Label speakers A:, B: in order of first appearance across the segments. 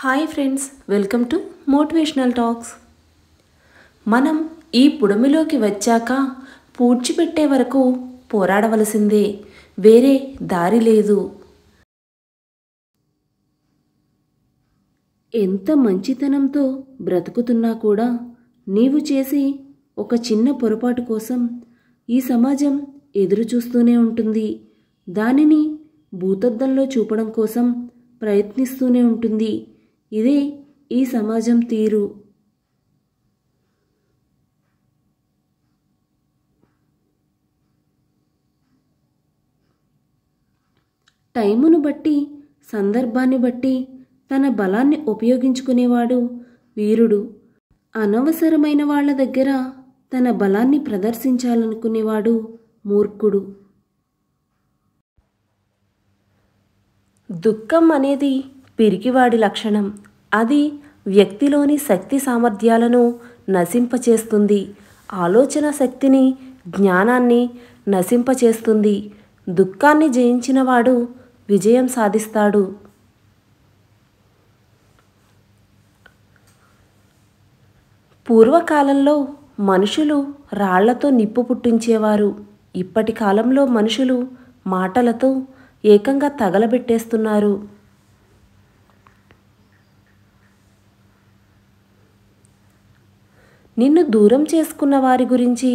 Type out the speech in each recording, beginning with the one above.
A: Hi friends, welcome to motivational talks. మనం ఈ పుడమిలోకి వచ్చాక పూడ్చిపెట్టే వరకు పోరాడవలసిందే, వేరే దారి లేదు. ఎంత మంచితనంతో బ్రతుకుతున్నా కూడా నీవు చేసి ఒక చిన్న పొరపాటు కోసం ఈ సమాజం ఎదురు చూస్తూనే ఉంటుంది. దానిని భూతద్దంలో చూపడం కోసం ప్రయత్నిస్తూనే ఉంటుంది. ఇదే ఈ సమాజం తీరు. టైమును బట్టి, సందర్భాన్ని బట్టి తన బలాన్ని ఉపయోగించుకునేవాడు వీరుడు. అనవసరమైన వాళ్ళ దగ్గర తన బలాన్ని ప్రదర్శించాలనుకునేవాడు మూర్ఖుడు. దుఃఖం అనేది పిరికివాడి లక్షణం. అది వ్యక్తిలోని శక్తి సామర్థ్యాలను నశింపచేస్తుంది. ఆలోచన శక్తిని, జ్ఞానాన్ని నశింపచేస్తుంది. దుఃఖాన్ని జయించినవాడు విజయం సాధిస్తాడు. పూర్వకాలంలో మనుషులు రాళ్లతో నిప్పు పుట్టించేవారు. ఇప్పటి కాలంలో మనుషులు మాటలతో ఏకంగా తగలబెట్టేస్తున్నారు. నిన్ను దూరం చేసుకున్న వారి గురించి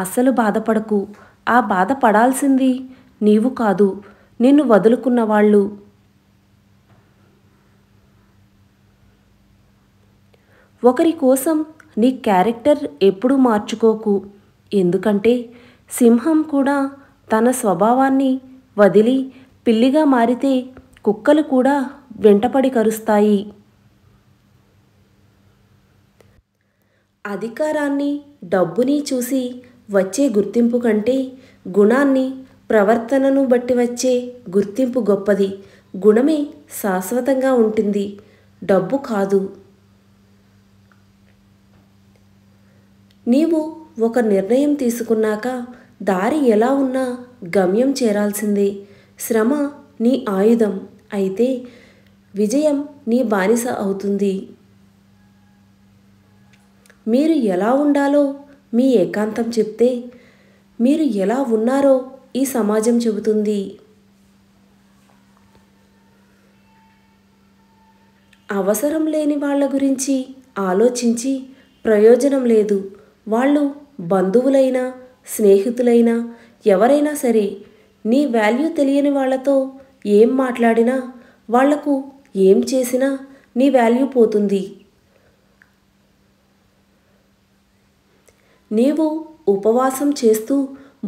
A: అస్సలు బాధపడకు. ఆ బాధపడాల్సింది నీవు కాదు, నిన్ను వదులుకున్న వాళ్ళు. ఒకరి కోసం నీ క్యారెక్టర్ ఎప్పుడూ మార్చుకోకు. ఎందుకంటే సింహం కూడా తన స్వభావాన్ని వదిలి పిల్లిగా మారితే కుక్కలు కూడా వెంటపడి కరుస్తాయి. అధికారాన్ని, డబ్బుని చూసి వచ్చే గుర్తింపు కంటే గుణాన్ని, ప్రవర్తనను బట్టి వచ్చే గుర్తింపు గొప్పది. గుణమే శాశ్వతంగా ఉంటుంది, డబ్బు కాదు. నీవు ఒక నిర్ణయం తీసుకున్నాక దారి ఎలా ఉన్నా గమ్యం చేరాల్సిందే. శ్రమ నీ ఆయుధం అయితే విజయం నీ బానిస అవుతుంది. మీరు ఎలా ఉండాలో మీ ఏకాంతం చెప్తే, మీరు ఎలా ఉన్నారో ఈ సమాజం చెబుతుంది. అవసరం లేని వాళ్ళ గురించి ఆలోచించి ప్రయోజనం లేదు. వాళ్ళు బంధువులైనా, స్నేహితులైనా, ఎవరైనా సరే. నీ వాల్యూ తెలియని వాళ్ళతో ఏం మాట్లాడినా, వాళ్లకు ఏం చేసినా నీ వాల్యూ పోతుంది. నీవు ఉపవాసం చేస్తూ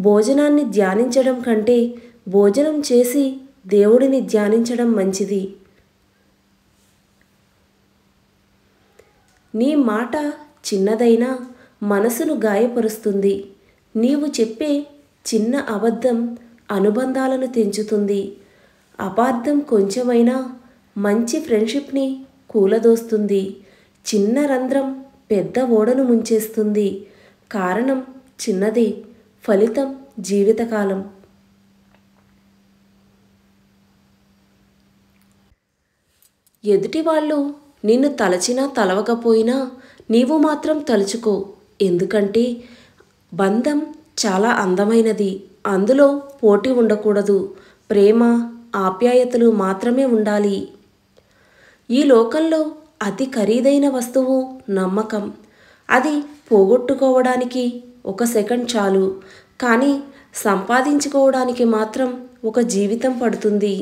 A: భోజనాన్ని ధ్యానించడం కంటే భోజనం చేసి దేవుడిని ధ్యానించడం మంచిది. నీ మాట చిన్నదైనా మనసును గాయపరుస్తుంది. నీవు చెప్పే చిన్న అబద్ధం అనుబంధాలను తెంచుతుంది. అపార్థం కొంచెమైనా మంచి ఫ్రెండ్షిప్ని కూలదోస్తుంది. చిన్న రంధ్రం పెద్ద ఓడను ముంచేస్తుంది. కారణం చిన్నదే, ఫలితం జీవితకాలం. ఎదుటివాళ్ళు నిన్ను తలచినా తలవకపోయినా నీవు మాత్రం తలుచుకో. ఎందుకంటే బంధం చాలా అందమైనది. అందులో పోటీ ఉండకూడదు. ప్రేమ, ఆప్యాయతలు మాత్రమే ఉండాలి. ఈ లోకంలో అతి ఖరీదైన వస్తువు నమ్మకం. అది పోగొట్టుకోవడానికి ఒక సెకండ్ చాలు, కానీ సంపాదించుకోవడానికి మాత్రం ఒక జీవితం పడుతుంది.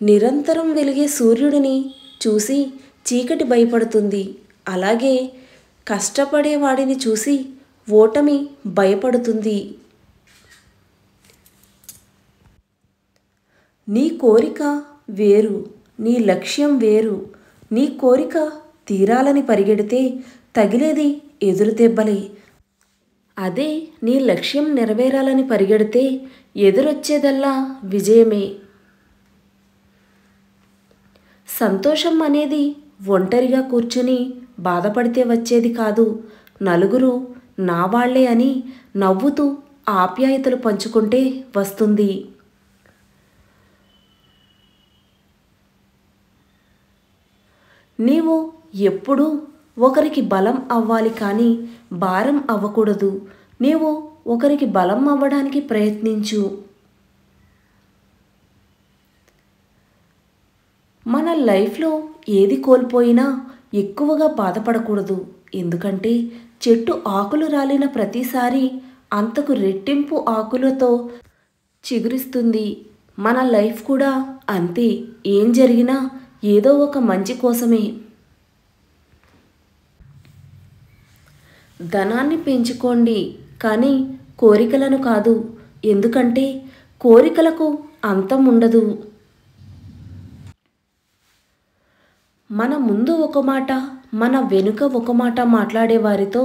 A: నిరంతరం వెలిగే సూర్యుడిని చూసి చీకటి భయపడుతుంది. అలాగే కష్టపడేవాడిని చూసి ఓటమి భయపడుతుంది. నీ కోరిక వేరు, నీ లక్ష్యం వేరు. నీ కోరిక తీరాలని పరిగెడితే తగిలేది ఎదురు దెబ్బలే. అదే నీ లక్ష్యం నెరవేరాలని పరిగెడితే ఎదురొచ్చేదల్లా విజయమే. సంతోషం అనేది ఒంటరిగా కూర్చుని బాధపడితే వచ్చేది కాదు. నలుగురు నా వాళ్లే అని నవ్వుతూ ఆప్యాయతలు పంచుకుంటే వస్తుంది. నీవు ఎప్పుడూ ఒకరికి బలం అవ్వాలి కానీ భారం అవ్వకూడదు. నీవు ఒకరికి బలం అవ్వడానికి ప్రయత్నించు. మన లైఫ్లో ఏది కోల్పోయినా ఎక్కువగా బాధపడకూడదు. ఎందుకంటే చెట్టు ఆకులు రాలిన ప్రతిసారి అంతకు రెట్టింపు ఆకులతో చిగురిస్తుంది. మన లైఫ్ కూడా అంతే. ఏం జరిగినా ఏదో ఒక మంచి కోసమే. ధనాన్ని పెంచుకోండి కానీ కోరికలను కాదు. ఎందుకంటే కోరికలకు అంతం ఉండదు. మన ముందు ఒక మాట, మన వెనుక ఒక మాట మాట్లాడే వారితో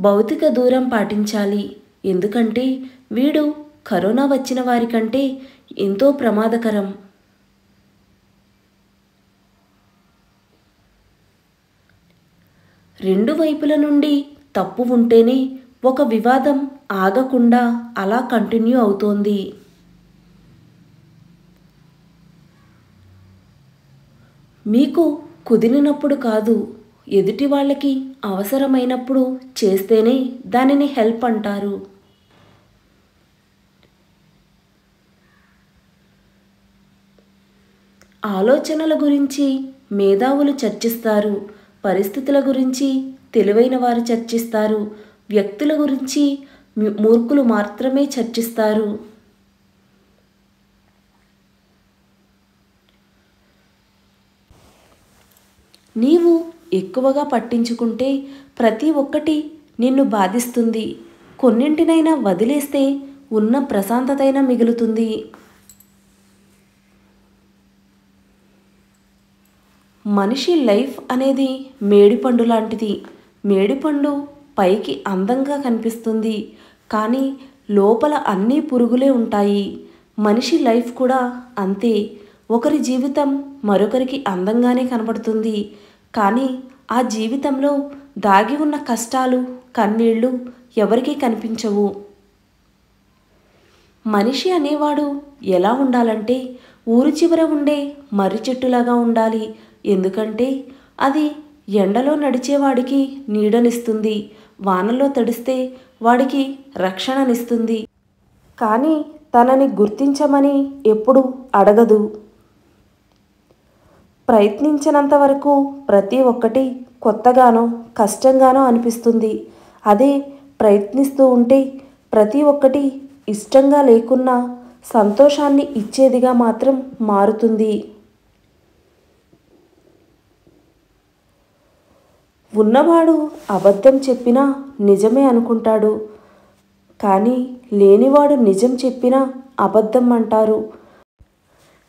A: భౌతిక దూరం పాటించాలి. ఎందుకంటే వీడు కరోనా వచ్చిన వారికంటే ఎంతో ప్రమాదకరం. రెండు వైపుల నుండి తప్పు ఉంటేనే ఒక వివాదం ఆగకుండా అలా కంటిన్యూ అవుతోంది. మీకు కుదిరినప్పుడు కాదు, ఎదుటి వాళ్ళకి అవసరమైనప్పుడు చేస్తేనే దానిని హెల్ప్ అంటారు. ఆలోచనల గురించి మేధావులు చర్చిస్తారు. పరిస్థితుల గురించి తెలివైన వారు చర్చిస్తారు. వ్యక్తుల గురించి మూర్ఖులు మాత్రమే చర్చిస్తారు. నీవు ఎక్కువగా పట్టించుకుంటే ప్రతి ఒక్కటి నిన్ను బాధిస్తుంది. కొన్నింటినైనా వదిలేస్తే ఉన్న ప్రశాంతతైనా మిగులుతుంది. మనిషి లైఫ్ అనేది మేడిపండు లాంటిది. మేడిపండు పైకి అందంగా కనిపిస్తుంది కానీ లోపల అన్నీ పురుగులే ఉంటాయి. మనిషి లైఫ్ కూడా అంతే. ఒకరి జీవితం మరొకరికి అందంగానే కనబడుతుంది కానీ ఆ జీవితంలో దాగి ఉన్న కష్టాలు, కన్నీళ్ళు ఎవరికీ కనిపించవు. మనిషి అనేవాడు ఎలా ఉండాలంటే ఊరు చివర ఉండే మర్రి చెట్టులాగా ఉండాలి. ఎందుకంటే అది ఎండలో నడిచేవాడికి నీడనిస్తుంది, వానలో తడిస్తే వాడికి రక్షణనిస్తుంది. కానీ తనని గుర్తించమని ఎప్పుడు అడగదు. ప్రయత్నించినంత వరకు ప్రతి ఒక్కటి కొత్తగానో కష్టంగానో అనిపిస్తుంది. అదే ప్రయత్నిస్తూ ఉంటే ప్రతి ఒక్కటి ఇష్టంగా లేకున్నా సంతోషాన్ని ఇచ్చేదిగా మాత్రం మారుతుంది. ఉన్నవాడు అబద్ధం చెప్పినా నిజమే అనుకుంటాడు కానీ లేనివాడు నిజం చెప్పినా అబద్ధం అంటారు.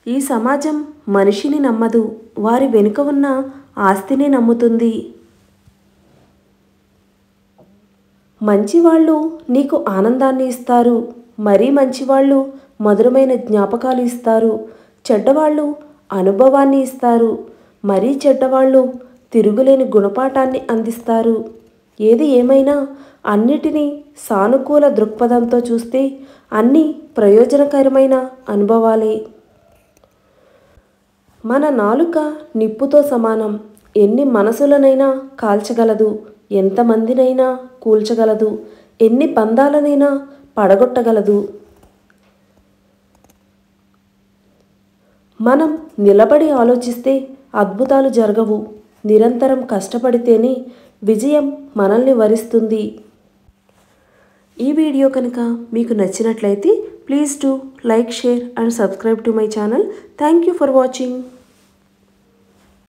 A: ఈ సమాజం మనిషిని నమ్మదు, వారి వెనుక ఉన్న ఆస్తిని నమ్ముతుంది. మంచివాళ్ళు నీకు ఆనందాన్ని ఇస్తారు. మరీ మంచివాళ్ళు మధురమైన జ్ఞాపకాలు ఇస్తారు. చెడ్డవాళ్ళు అనుభవాన్ని ఇస్తారు. మరీ చెడ్డవాళ్ళు తిరుగులేని గుణపాఠాన్ని అందిస్తారు. ఏది ఏమైనా అన్నిటినీ సానుకూల దృక్పథంతో చూస్తే అన్నీ ప్రయోజనకరమైన అనుభవాలే. మన నాలుక నిప్పుతో సమానం. ఎన్ని మనసులనైనా కాల్చగలదు, ఎంతమందినైనా కూల్చగలదు, ఎన్ని బంధాలనైనా పడగొట్టగలదు. మనం నిలబడి ఆలోచిస్తే అద్భుతాలు జరగవు. నిరంతరం కష్టపడితేనే విజయం మనల్ని వరిస్తుంది. ఈ వీడియో కనుక మీకు నచ్చినట్లయితే please do like, share and subscribe to my channel. Thank you for watching.